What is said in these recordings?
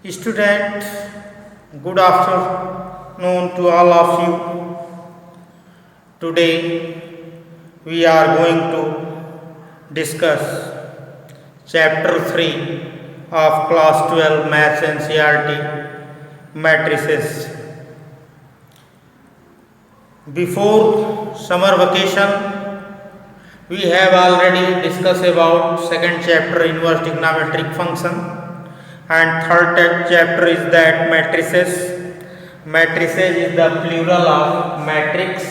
Student, good afternoon to all of you. Today we are going to discuss chapter 3 of class 12 maths NCERT matrices. Before summer vacation we have already discussed about second chapter inverse trigonometric function. And third chapter is that matrices. Matrices is the plural of matrix.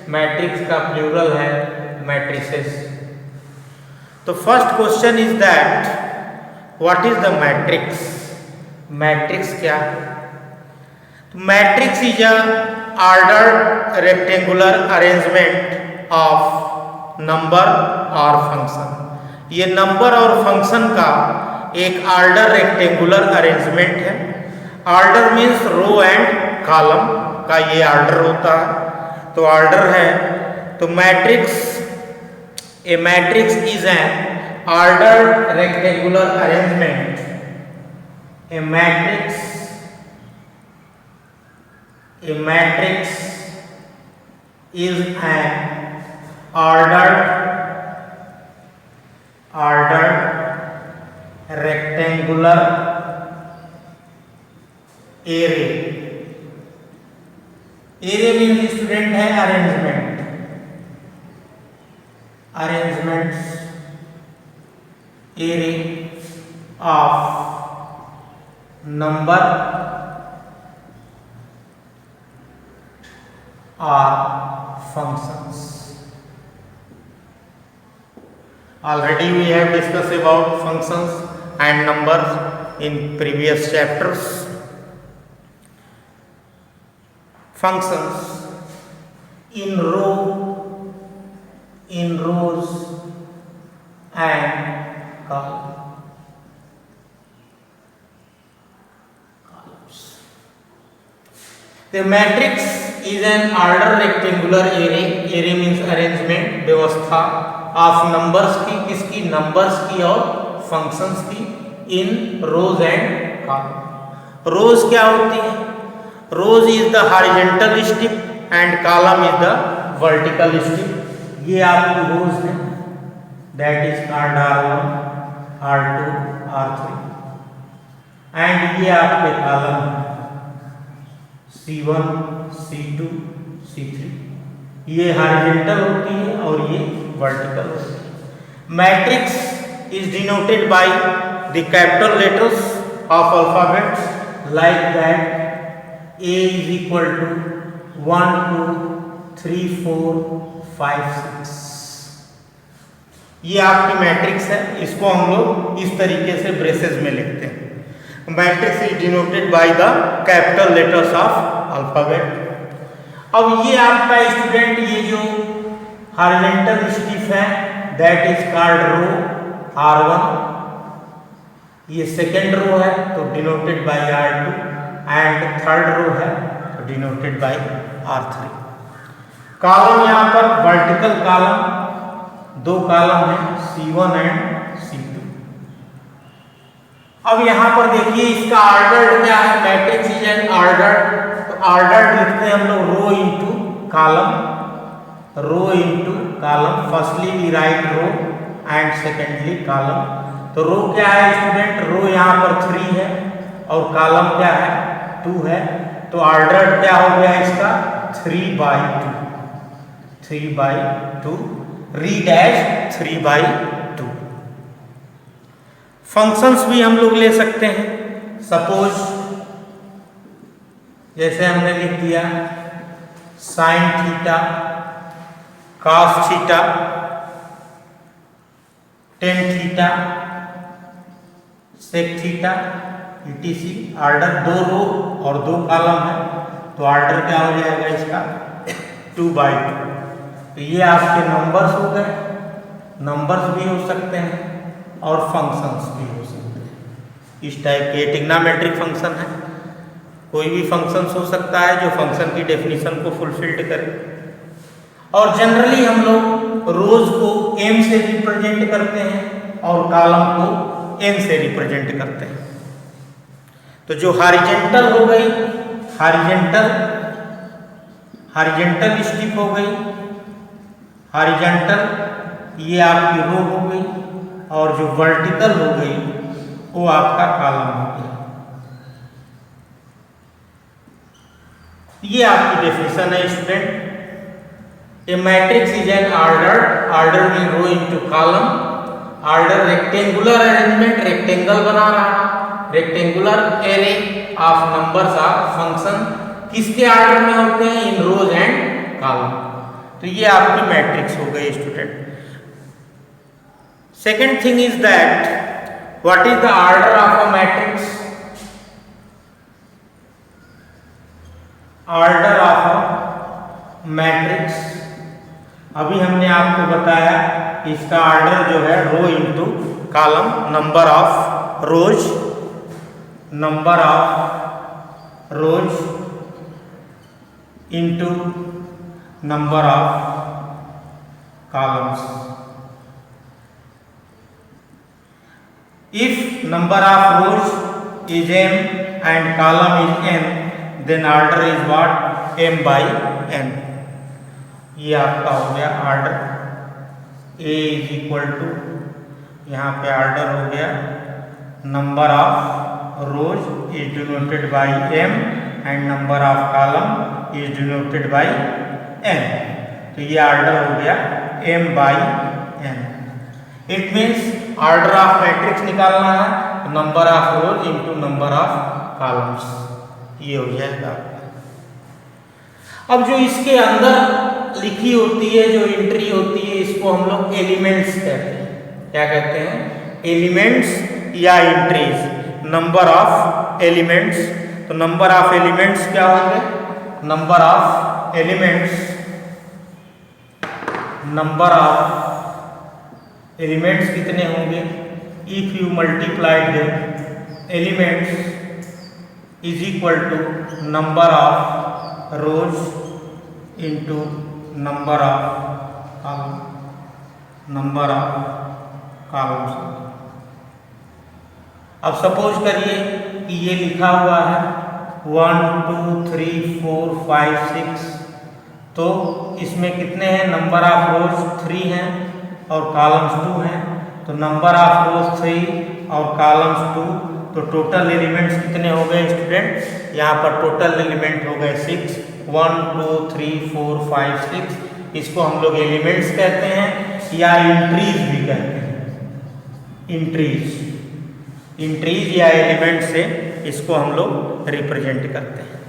Matrix का plural है matrices. तो first question is that what is the matrix? Matrix क्या? Matrix is a ordered rectangular arrangement of number or function. ये number और function का एक order rectangular arrangement है. Order means row and column का ये आर्डर होता है. तो आर्डर है तो matrix, a matrix is an order rectangular arrangement. A matrix is an ordered rectangular array. array means student है arrangements array of number or functions. Already we have discussed about functions and numbers in previous chapters. Functions in rows and columns. The matrix is an order rectangular array. Array means arrangement, व्यवस्था of numbers की, किसकी, numbers की और functions की in rows and columns. rows क्या होती है? rows is the horizontal strip and column is the vertical strip. ये आपकी rows है, that is called R1, R2, R3 and ये आपके column C1, C2, C3. ये horizontal होती है और ये vertical होती है. Matrix is denoted by the capital letters of alphabet like that. A is equal to 1, 2, 3, 4, 5, 6. ये आपकी मैट्रिक्स है. इसको हम लोग इस तरीके से ब्रेसेस में लिखते हैं. Matrix is denoted by the capital letters of alphabet. अब ये आपका स्टूडेंट, ये जो हॉरिजॉन्टल स्ट्रिप है that is called row R1. ये सेकेंड रो है तो denoted by R2 and third row है तो डिनोटेड बाय R3. कॉलम यहाँ पर वर्टिकल कॉलम, दो कॉलम है C1 एंड C2. अब यहाँ पर देखिए इसका ऑर्डर क्या है. Matrix is an order. तो ऑर्डर लिखते हैं हम लोग row into column. Firstly we write row and secondly column. तो रो क्या है स्टूडेंट? रो यहाँ पर 3 है और कॉलम क्या है 2 है. तो ऑर्डर क्या हो गया इसका 3/2. Read as 3/2. फंक्शंस भी हम लोग ले सकते हैं. सपोज जैसे हमने लिख दिया sine theta, cos theta, tan theta, sec theta etc. Order 2 row और 2 कॉलम है तो ऑर्डर क्या हो जाएगा इसका 2/2. तो ये आपके नंबर्स हो गए. नंबर्स भी हो सकते हैं और फंक्शंस भी हो सकते हैं. इस टाइप के ट्रिग्नोमेट्रिक फंक्शन है. कोई भी फंक्शंस हो सकता है जो फंक्शन की डेफिनेशन को फुलफिल्ड करे. और जनरली हम लोग रोज को m से रिप्रेजेंट करते हैं और कॉलम को n से रिप्रेजेंट करते हैं. तो जो हॉरिजॉन्टल हो गई, हॉरिजॉन्टल स्ट्रिप हो गई, हॉरिजॉन्टल ये आपकी रो हो गई, और जो वर्टिकल हो गई वो आपका कॉलम हो गया। ये आपकी डेफिनेशन है student. A matrix is an order mean row into column. Order rectangular arrangement, rectangle बना रहा, rectangular array of numbers of function किसके ऑर्डर में होते हैं? In rows and column. तो ये आपकी मैट्रिक्स हो गई student. Second thing is that what is the order of a matrix? Order of a matrix, अभी हमने आपको बताया इसका ऑर्डर जो है row into column, number of rose into number of columns. If number of rows is m and column is n, then order is what? m by n. ये आपका हो गया order. a is equal to, यहाँ पे order हो गया number of rows is denoted by m and number of column is denoted by n। तो ये ऑर्डर हो गया m by n। It means order of matrix निकालना है, number of rows into number of columns, ये हो जाएगा। अब जो इसके अंदर लिखी होती है, जो एंट्री होती है, इसको हम लोग एलिमेंट्स कहते हैं। क्या कहते हैं? एलिमेंट्स या एंट्रीज। नंबर ऑफ एलिमेंट्स, तो नंबर ऑफ एलिमेंट्स क्या होंगे? Number of elements, number of elements कितने होंगे? If you multiply them, elements is equal to number of rows into number of column, number of columns. अब suppose करिए कि ये लिखा हुआ है 1 2 3 4 5 6, तो इसमें कितने हैं? नंबर ऑफ रोज 3 हैं और कॉलम्स 2 हैं, तो नंबर ऑफ रोज 3 और कॉलम्स 2, तो टोटल एलिमेंट्स कितने हो गए स्टूडेंट? यहाँ पर टोटल एलिमेंट हो गए 6, 1 2 3 4 5 6। इसको हम लोग एलिमेंट्स कहते हैं या इंट्रीज भी कहते हैं। इंट्रीज या एलिमेंट से इसको हम लोग रिप्रेजेंट करते हैं।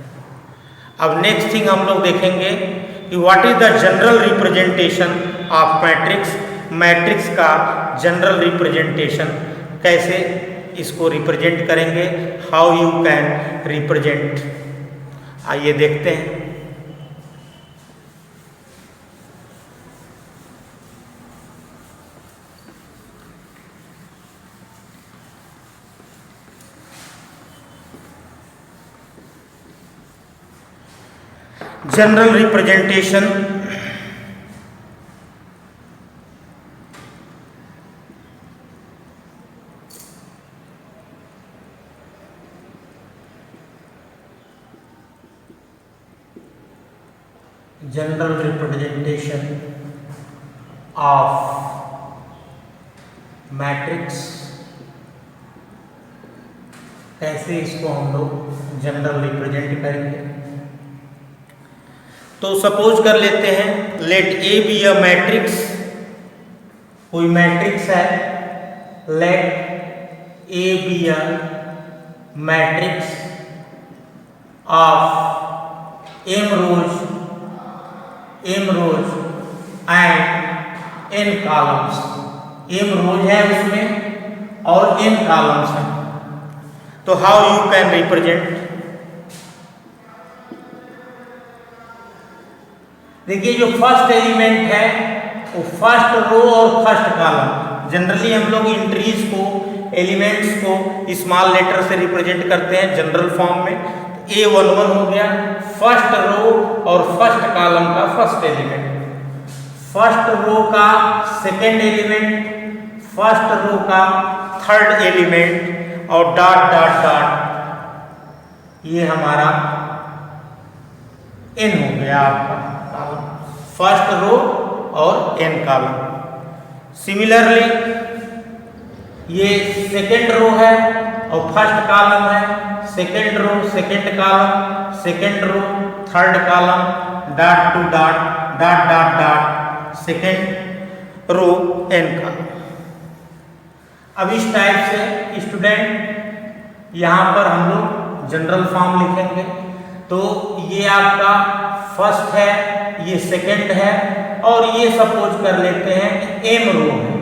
अब नेक्स्ट थिंग हम लोग देखेंगे कि what is the general representation of matrix. Matrix का जनरल रिप्रेजेंटेशन कैसे इसको रिप्रेजेंट करेंगे, हाउ यू कैन रिप्रेजेंट, आइए देखते हैं। General representation, general representation of matrix, कैसे इसको हम लोग जनरल रिप्रेजेंट करेंगे। तो सपोज कर लेते हैं, let A be a matrix, कोई मैट्रिक्स है, let A be a matrix of m rows and n columns. m rows है उसमें और n कॉलम्स हैं, तो हाउ यू कैन रिप्रेजेंट। देखिए जो फर्स्ट एलिमेंट है वो फर्स्ट रो और फर्स्ट कॉलम, जनरली हम लोग इंट्रीज को, एलिमेंट्स को स्मॉल लेटर से रिप्रेजेंट करते हैं जनरल फॉर्म में। A11 हो गया फर्स्ट रो और फर्स्ट कॉलम का फर्स्ट एलिमेंट, फर्स्ट रो का सेकेंड एलिमेंट, फर्स्ट रो का थर्ड एलिमेंट, और डॉट डॉट डॉट ये हमारा n हो गया आपका कॉलम, फर्स्ट रो और n कॉलम। सिमिलरली ये सेकेंड रो है और फर्स्ट कॉलम है, second row second column, second row third column, dot to dot dot dot dot, second row n column. अब इस टाइप से स्टूडेंट यहाँ पर हम लोग जनरल फॉर्म लिखेंगे। तो ये आपका फर्स्ट है, ये सेकंड है, और ये सपोज कर लेते हैं कि m रो है।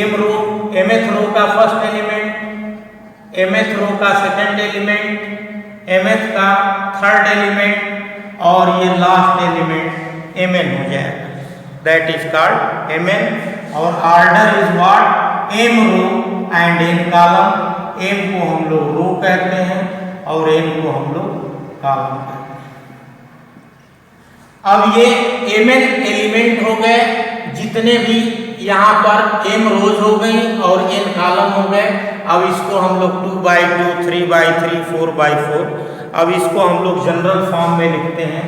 m रो mth रो का फर्स्ट एलिमेंट, mth रो का सेकंड एलिमेंट, mth का थर्ड एलिमेंट, और ये लास्ट एलिमेंट mn हो जाएगा। That is called mn। और order is what, m row and n column. m को हम लोग रो कहते हैं और n को हम लोग कॉलम कहते हैं। अब ये mn एलिमेंट हो गए, जितने भी यहाँ पर m रोज हो गई और n कॉलम हो गए। अब इसको हम लोग 2/2, 3/3, 4/4, अब इसको हम लोग जनरल फॉर्म में लिखते हैं।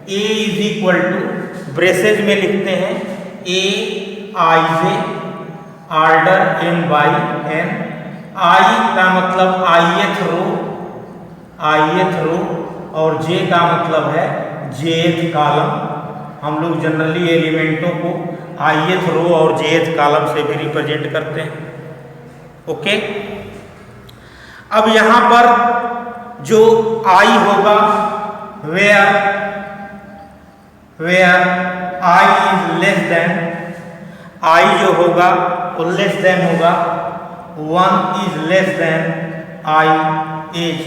a is equal to braces में लिखते हैं a i order m by n। i का मतलब ith रो और j का मतलब है jth कॉलम। हम लोग जनरली एलिमेंटों को ith रो और jth कॉलम से भी रिप्रेजेंट करते हैं। ओके, अब यहाँ पर जो i होगा, where i is less than, i जो होगा वो लेस देन होगा, 1 is less than, i is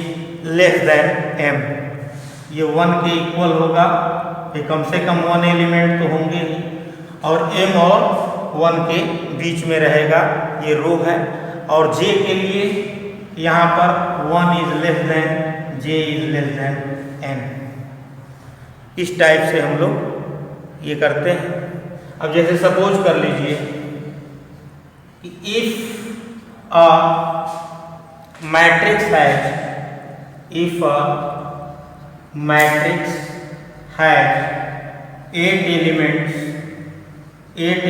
less than m। ये 1 के इक्वल होगा, ये कम से कम 1 एलिमेंट तो होंगे ही, और m और 1 के बीच में रहेगा, ये रो है। और j के लिए यहाँ पर 1 is less then, j is less then n। इस टाइप से हम लोग ये करते हैं। अब जैसे सपोज कर लीजिए कि इफ अ मैट्रिक्स है, इफ अ मैट्रिक्स है 8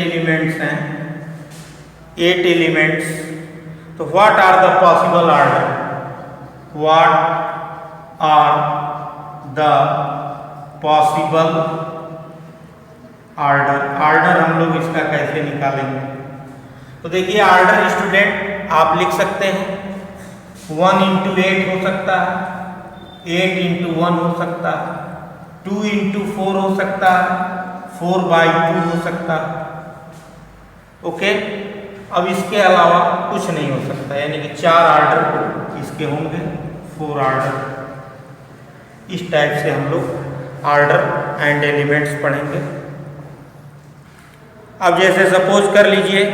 एलिमेंट्स हैं, 8 एलिमेंट्स, तो what are the possible order, what are the possible order हम लोग इसका कैसे निकालेंगे। तो देखिए ऑर्डर स्टूडेंट आप लिख सकते हैं, 1 into 8 हो सकता है, 8 into 1 हो सकता है, 2 into 4 हो सकता है, 4/2 हो सकता है। ओके, अब इसके अलावा कुछ नहीं हो सकता, यानी कि 4 ऑर्डर इसके होंगे, 4 ऑर्डर। इस टाइप से हम लोग ऑर्डर एंड एलिमेंट्स पढ़ेंगे। अब जैसे सपोज कर लीजिए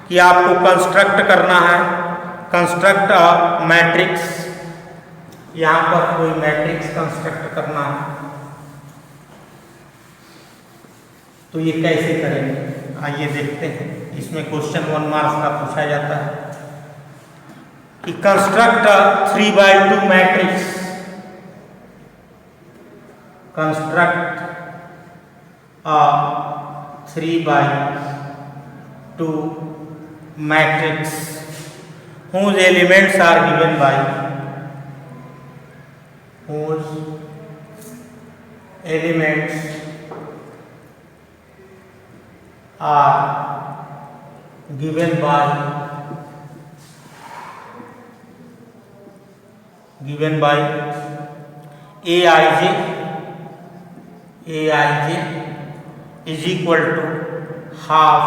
कि आपको कंस्ट्रक्ट करना है, कंस्ट्रक्ट अ मैट्रिक्स, यहाँ पर कोई मैट्रिक्स कंस्ट्रक्ट करना है, तो ये कैसे करेंगे, आइए देखते हैं। इसमें क्वेश्चन 1 मार्क्स का पूछा जाता है कि construct a 3/2 matrix, construct a 3/2 matrix whose elements are given by, whose elements are given by Aij is equal to half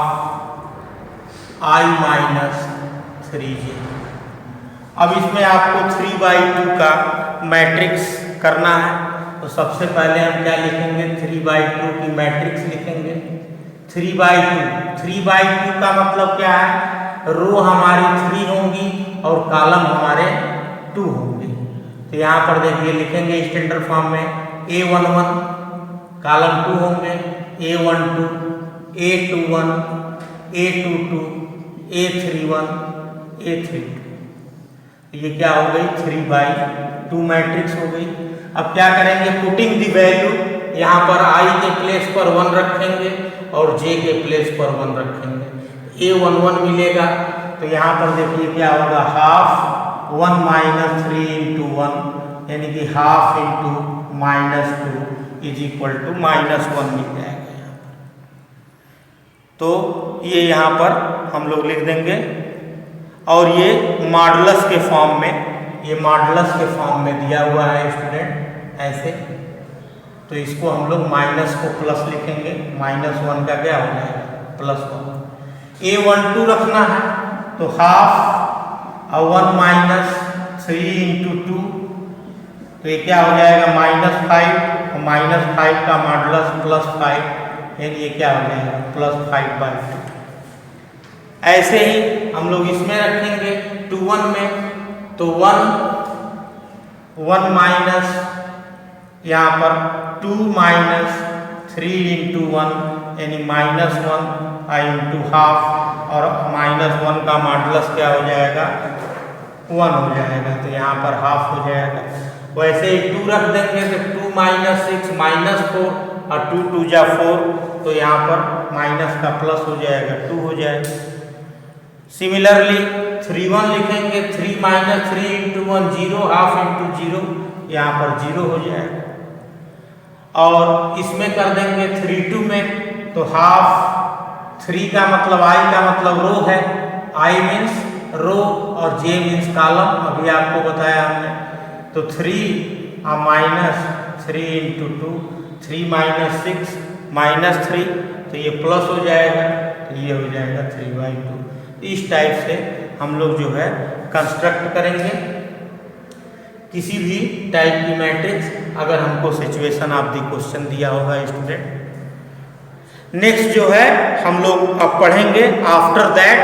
I minus 3j। अब इसमें आपको 3/2 का मैट्रिक्स करना है, तो सबसे पहले हम क्या लिखेंगे, 3/2 की मैट्रिक्स लिखेंगे। 3/2 का मतलब क्या है, रो हमारी 3 होंगी और कॉलम हमारे 2 होंगे। तो यहाँ पर देखिए लिखेंगे स्टैंडर्ड फॉर्म में, A11 कॉलम 2 होंगे, A12, A21, A22, A31, A32। ये क्या हो गई 3/2 मैट्रिक्स हो गई। अब क्या करेंगे, पुटिंग दी वैल्यू, यहाँ पर i के प्लेस पर 1 रखेंगे और j के प्लेस पर 1 रखेंगे, a11 मिलेगा। तो यहाँ पर देखिए क्या होगा, हाफ 1 माइनस 3 इंटू 1 यानी कि half into -2 is equal to -1 मिल जाएगा यहाँ पर। तो ये यहाँ पर हम लोग लिख देंगे और ये मॉडुलस के फॉर्म में, ये मॉडुलस के फॉर्म में दिया हुआ है स्टूडेंट ऐसे। तो इसको हम लोग माइनस को प्लस लिखेंगे, -1 का क्या हो जाएगा +1। a12 रखना है तो हाफ 1 माइनस 3 इंटू 2, तो ये क्या हो जाएगा -5, और -5 का मॉडुलस +5 यानी ये क्या हो जाएगा +5/2। ऐसे ही हम लोग इसमें रखेंगे 2 1 में, तो 1 माइनस यहाँ पर 2 माइनस 3 इंटू 1 यानी -1 इंटू हाफ, और -1 का मॉडुलस क्या हो जाएगा 1 हो जाएगा, तो यहाँ पर हाफ हो जाएगा। वैसे ही 2 रख देंगे तो 2 माइनस 6 -4 और 2 2 जा 4, तो यहाँ पर माइनस का प्लस हो जाएगा 2 हो जाएगा। सिमिलरली 3 1 लिखेंगे, 3 माइनस 3 इंटू 1 0, हाफ इंटू 0 यहाँ पर 0 हो जाएगा। और इसमें कर देंगे 3 2 में, तो हाफ 3 का मतलब i का मतलब रो है, i मीन्स रो और j मीन्स कॉलम, अभी आपको बताया हमने। तो 3 माइनस 3 इंटू 2, 3 माइनस 6 -3, तो ये प्लस हो जाएगा, तो ये हो जाएगा 3/2। इस टाइप से हम लोग जो है कंस्ट्रक्ट करेंगे किसी भी टाइप की मैट्रिक्स, अगर हमको सिचुएशन ऑफ द क्वेश्चन दिया होगा स्टूडेंट। नेक्स्ट जो है हम लोग अब पढ़ेंगे after that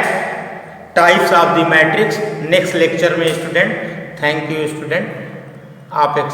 types of the matrix next lecture में स्टूडेंट। Thank you student. आप एक